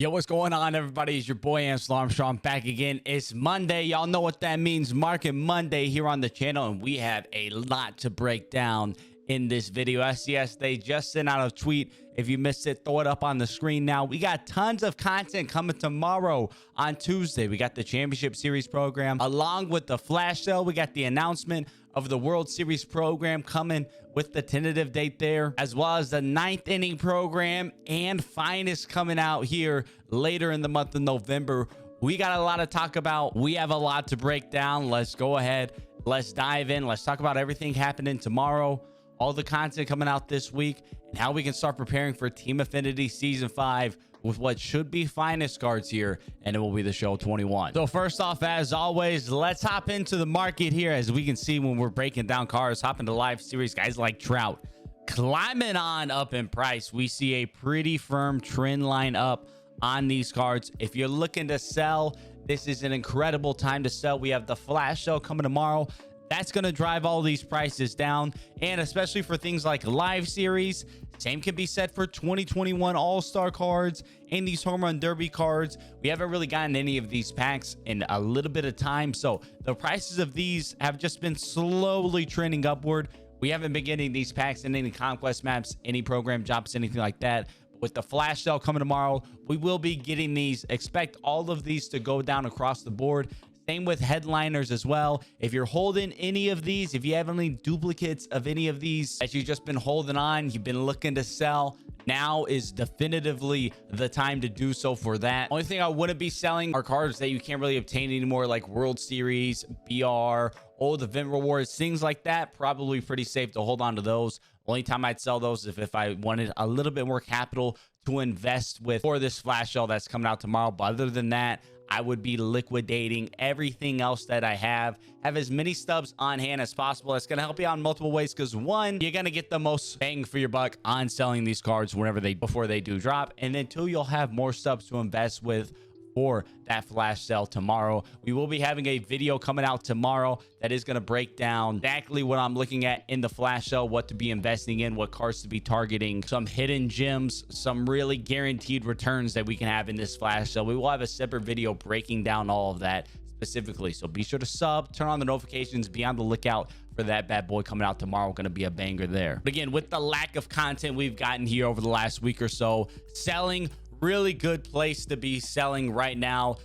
Yo, what's going on, everybody? It's your boy Ance Armstrong back again. It's Monday. Y'all know what that means. Market Monday here on the channel, and we have a lot to break down in this video. SCS, they just sent out a tweet. If you missed it, throw it up on the screen now. We got tons of content coming tomorrow on Tuesday. We got the Championship Series program along with the flash sale. We got the announcement of the World Series program coming with the tentative date there, as well as the 9th inning program and finest coming out here later in the month of November. We got a lot to talk about. We have a lot to break down. Let's go ahead. Let's dive in. Let's talk about everything happening tomorrow, all the content coming out this week, and how we can start preparing for Team Affinity Season 5 with what should be finest cards here, and it will be the show 21. So first off, as always, let's hop into the market here. As we can see when we're breaking down cards, hop into live series, guys like Trout climbing on up in price. We see a pretty firm trend line up on these cards. If you're looking to sell, this is an incredible time to sell. We have the flash sale coming tomorrow. That's going to drive all these prices down, and especially for things like live series. Same can be said for 2021 all-star cards and these home run derby cards. We haven't really gotten any of these packs in a little bit of time, so the prices of these have just been slowly trending upward. We haven't been getting these packs in any conquest maps, any program drops, anything like that. With the flash sale coming tomorrow, we will be getting these. Expect all of these to go down across the board. Same with headliners as well. If you're holding any of these, if you have any duplicates of any of these that you've just been holding on, you've been looking to sell, now is definitively the time to do so for that. Only thing I wouldn't be selling are cards that you can't really obtain anymore, like World Series, BR, old event rewards, things like that. Probably pretty safe to hold on to those. Only time I'd sell those if I wanted a little bit more capital to invest with for this flash sale that's coming out tomorrow. But other than that, I would be liquidating everything else that I have as many stubs on hand as possible. That's going to help you out in multiple ways, because one, you're going to get the most bang for your buck on selling these cards before they do drop, and then two, you'll have more stubs to invest with for that flash sale tomorrow. We will be having a video coming out tomorrow that is going to break down exactly what I'm looking at in the flash sale, what to be investing in, what cards to be targeting, some hidden gems, some really guaranteed returns that we can have in this flash sale. We will have a separate video breaking down all of that specifically, so be sure to sub, turn on the notifications, be on the lookout for that bad boy coming out tomorrow. Going to be a banger there. But again, with the lack of content we've gotten here over the last week or so, selling, really good place to be selling right now.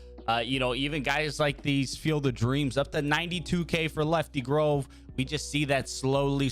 You know, even guys like these Field of Dreams up to 92k for Lefty Grove. We just see that slowly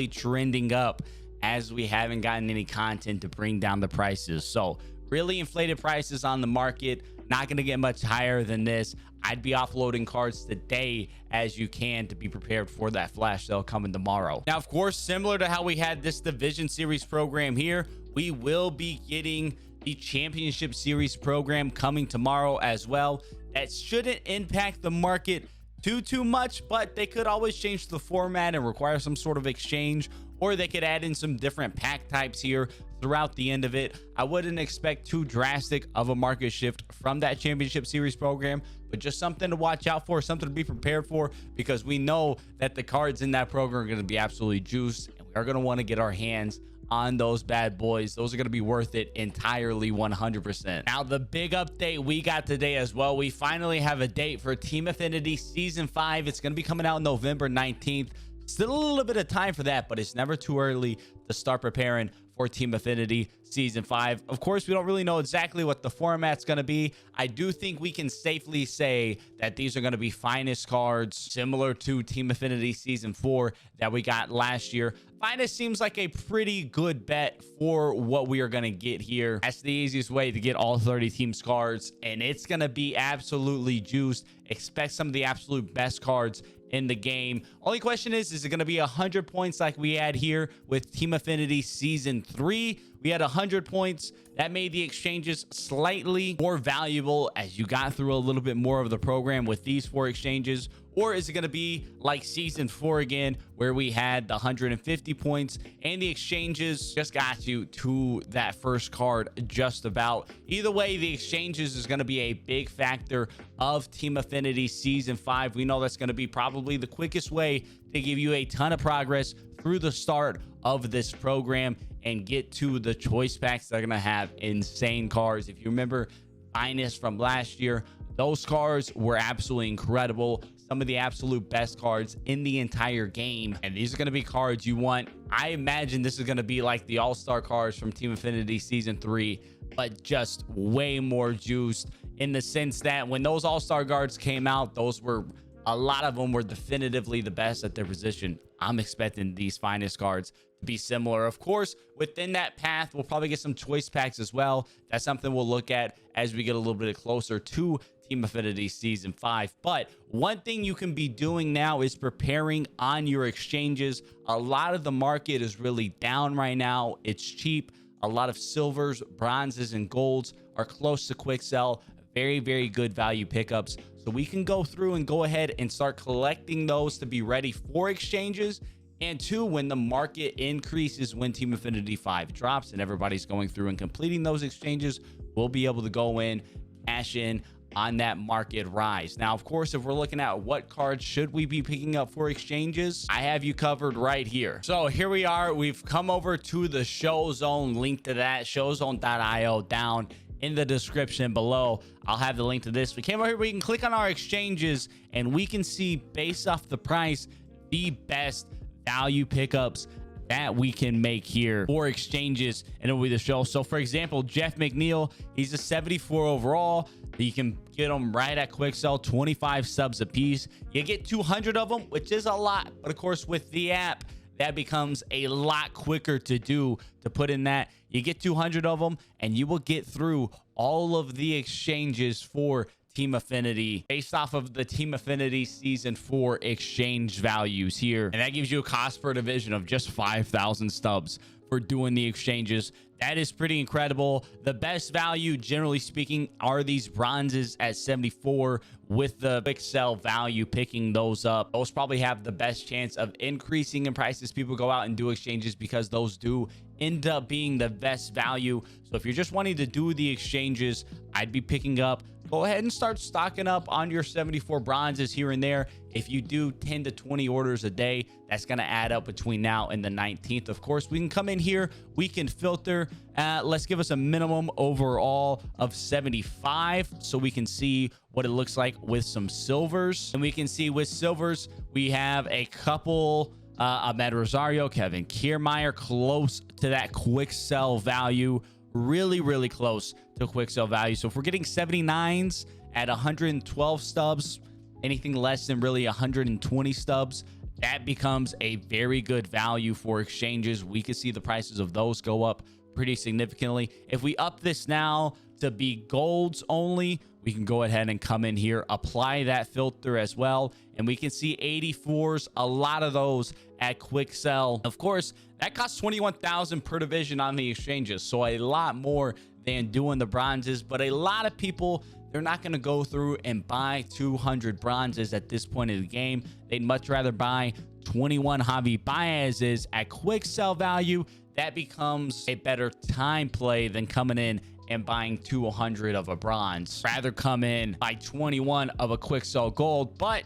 trending up as we haven't gotten any content to bring down the prices. So really inflated prices on the market, not going to get much higher than this. I'd be offloading cards today as you can to be prepared for that flash sale coming tomorrow. Now, of course, similar to how we had this Division Series program here, we will be getting the Championship Series program coming tomorrow as well. That shouldn't impact the market too much, but they could always change the format and require some sort of exchange, or they could add in some different pack types here throughout the end of it. I wouldn't expect too drastic of a market shift from that Championship Series program, but just something to watch out for, something to be prepared for, because we know that the cards in that program are going to be absolutely juiced, and we are going to want to get our hands on those bad boys. Those are going to be worth it entirely, 100%. Now, the big update we got today as well, we finally have a date for Team Affinity Season 5. It's going to be coming out November 19th. Still a little bit of time for that, but it's never too early to start preparing for Team Affinity Season 5. Of course, we don't really know exactly what the format's going to be. I do think we can safely say that these are going to be finest cards, similar to Team Affinity Season 4 that we got last year. Finest seems like a pretty good bet for what we are going to get here. That's the easiest way to get all 30 teams cards, and it's going to be absolutely juiced. Expect some of the absolute best cards in the game. Only question is it going to be 100 points like we had here with Team Affinity Season 3? We had 100 points. That made the exchanges slightly more valuable as you got through a little bit more of the program with these 4 exchanges. Or is it going to be like Season 4 again, where we had the 150 points and the exchanges just got you to that first card just about? Either way, the exchanges is going to be a big factor of Team Affinity Season 5. We know that's going to be probably the quickest way to give you a ton of progress through the start of this program and get to the choice packs that are going to have insane cards. If you remember Finest from last year, those cards were absolutely incredible. Some of the absolute best cards in the entire game. And these are going to be cards you want. I imagine this is going to be like the all-star cards from Team Affinity Season 3, but just way more juiced, in the sense that when those all-star cards came out, a lot of them were definitively the best at their position. I'm expecting these Finest cards to be similar. Of course, within that path, we'll probably get some choice packs as well. That's something we'll look at as we get a little bit closer to Team Affinity Season 5. But one thing you can be doing now is preparing on your exchanges. A lot of the market is really down right now. It's cheap. A lot of silvers, bronzes, and golds are close to quick sell. Very, very good value pickups. So we can go through and go ahead and start collecting those to be ready for exchanges. And two, when the market increases, when Team Affinity 5 drops and everybody's going through and completing those exchanges, we'll be able to go in, cash in on that market rise. Now, of course, if we're looking at what cards should we be picking up for exchanges, I have you covered right here. So here we are. We've come over to the Show Zone. Link to that, showzone.io, down in the description below. I'll have the link to this. We came over here, we can click on our exchanges, and we can see, based off the price, the best value pickups that we can make here for exchanges, and it'll be the show. So for example, Jeff McNeil, he's a 74 overall. You can get them right at quick sell, 25 subs a piece. You get 200 of them, which is a lot, but of course with the app, that becomes a lot quicker to do, to put in that. You get 200 of them and you will get through all of the exchanges for Team Affinity based off of the Team Affinity Season 4 exchange values here. And that gives you a cost per division of just 5,000 stubs for doing the exchanges. That is pretty incredible. The best value, generally speaking, are these bronzes at 74, with the quick sell value picking those up. Those probably have the best chance of increasing in prices. People go out and do exchanges because those do end up being the best value. So if you're just wanting to do the exchanges, I'd be picking up. Go ahead and start stocking up on your 74 bronzes here and there. If you do 10 to 20 orders a day, that's going to add up between now and the 19th. Of course, we can come in here, we can filter. Let's give us a minimum overall of 75 so we can see what it looks like with some silvers. And we can see with silvers, we have a couple, Ahmed Rosario, Kevin Kiermaier, close to that quick sell value. Really, really close to quick sell value. So if we're getting 79s at 112 stubs, anything less than really 120 stubs, that becomes a very good value for exchanges. We can see the prices of those go up pretty significantly. If we up this now to be golds only, we can go ahead and come in here, apply that filter as well, and we can see 84s, a lot of those at quick sell. Of course, that costs 21,000 per division on the exchanges, so a lot more than doing the bronzes. But a lot of people, they're not going to go through and buy 200 bronzes at this point in the game. They'd much rather buy 21 Javi Baez's at quick sell value. That becomes a better time play than coming in and buying 200 of a bronze. Rather come in, buy 21 of a quick sell gold. But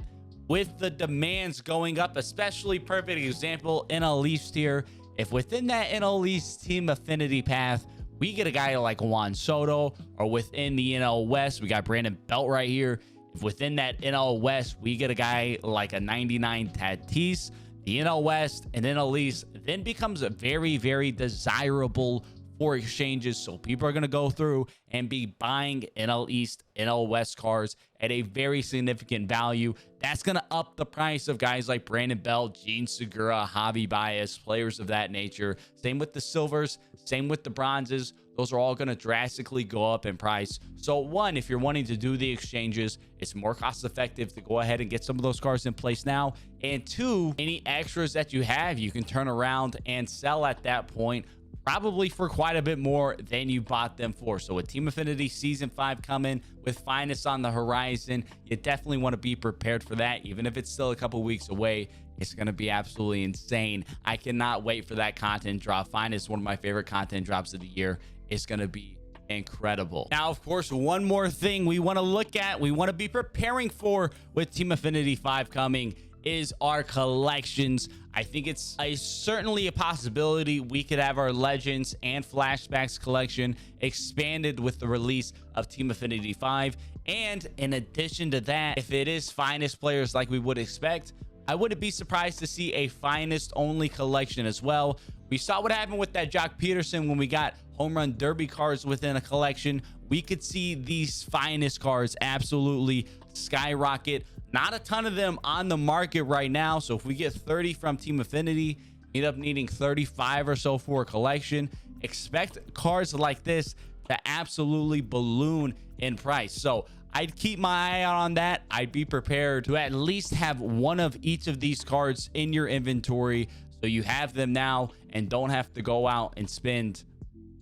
with the demands going up, especially perfect example in a Leafs tier, if within that NL East Team Affinity path, we get a guy like Juan Soto, or within the NL West, we got Brandon Belt right here. If within that NL West, we get a guy like a 99 Tatis, the NL West and NL East then becomes a very, very desirable for exchanges. So people are going to go through and be buying NL East, NL West cards at a very significant value. That's going to up the price of guys like Brandon Belt, Gene Segura, Javi Baez, players of that nature. Same with the silvers, same with the bronzes. Those are all going to drastically go up in price. So one, if you're wanting to do the exchanges, it's more cost effective to go ahead and get some of those cards in place now. And two, any extras that you have, you can turn around and sell at that point, probably for quite a bit more than you bought them for. So with Team Affinity Season 5 coming, with Finest on the horizon, you definitely want to be prepared for that. Even if it's still a couple weeks away, it's going to be absolutely insane. I cannot wait for that content drop. Finest, one of my favorite content drops of the year. It's going to be incredible. Now, of course, one more thing we want to look at, we want to be preparing for with Team Affinity 5 coming, is our collections. I think it's certainly a possibility we could have our Legends and Flashbacks collection expanded with the release of Team Affinity 5. And in addition to that, if it is finest players like we would expect, I wouldn't be surprised to see a finest only collection as well. We saw what happened with that Jock Peterson when we got home run derby cards within a collection. We could see these finest cards absolutely skyrocket. Not a ton of them on the market right now. So if we get 30 from Team Affinity, end up needing 35 or so for a collection. Expect cards like this to absolutely balloon in price. So I'd keep my eye out on that. I'd be prepared to at least have one of each of these cards in your inventory, so you have them now and don't have to go out and spend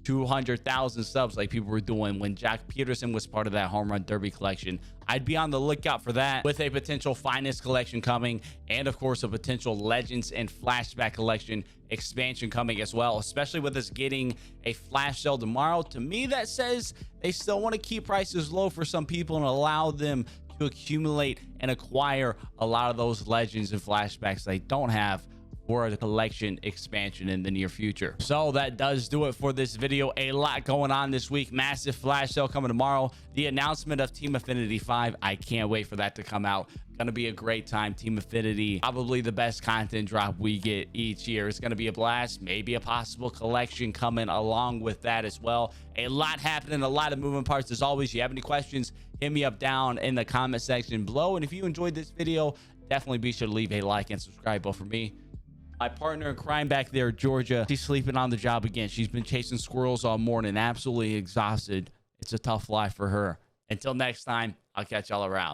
200,000 subs like people were doing when Jock Peterson was part of that home run derby collection. I'd be on the lookout for that, with a potential finest collection coming, and of course a potential Legends and Flashback collection expansion coming as well, especially with us getting a flash sale tomorrow. To me, that says they still want to keep prices low for some people and allow them to accumulate and acquire a lot of those Legends and Flashbacks they don't have for a collection expansion in the near future. So that does do it for this video. A lot going on this week. Massive flash sale coming tomorrow. The announcement of Team Affinity 5. I can't wait for that to come out. Gonna be a great time. Team Affinity, probably the best content drop we get each year. It's gonna be a blast. Maybe a possible collection coming along with that as well. A lot happening, a lot of moving parts. As always, if you have any questions, hit me up down in the comment section below. And if you enjoyed this video, definitely be sure to leave a like and subscribe. But for me, my partner in crime back there, Georgia, she's sleeping on the job again. She's been chasing squirrels all morning, absolutely exhausted. It's a tough life for her. Until next time, I'll catch y'all around.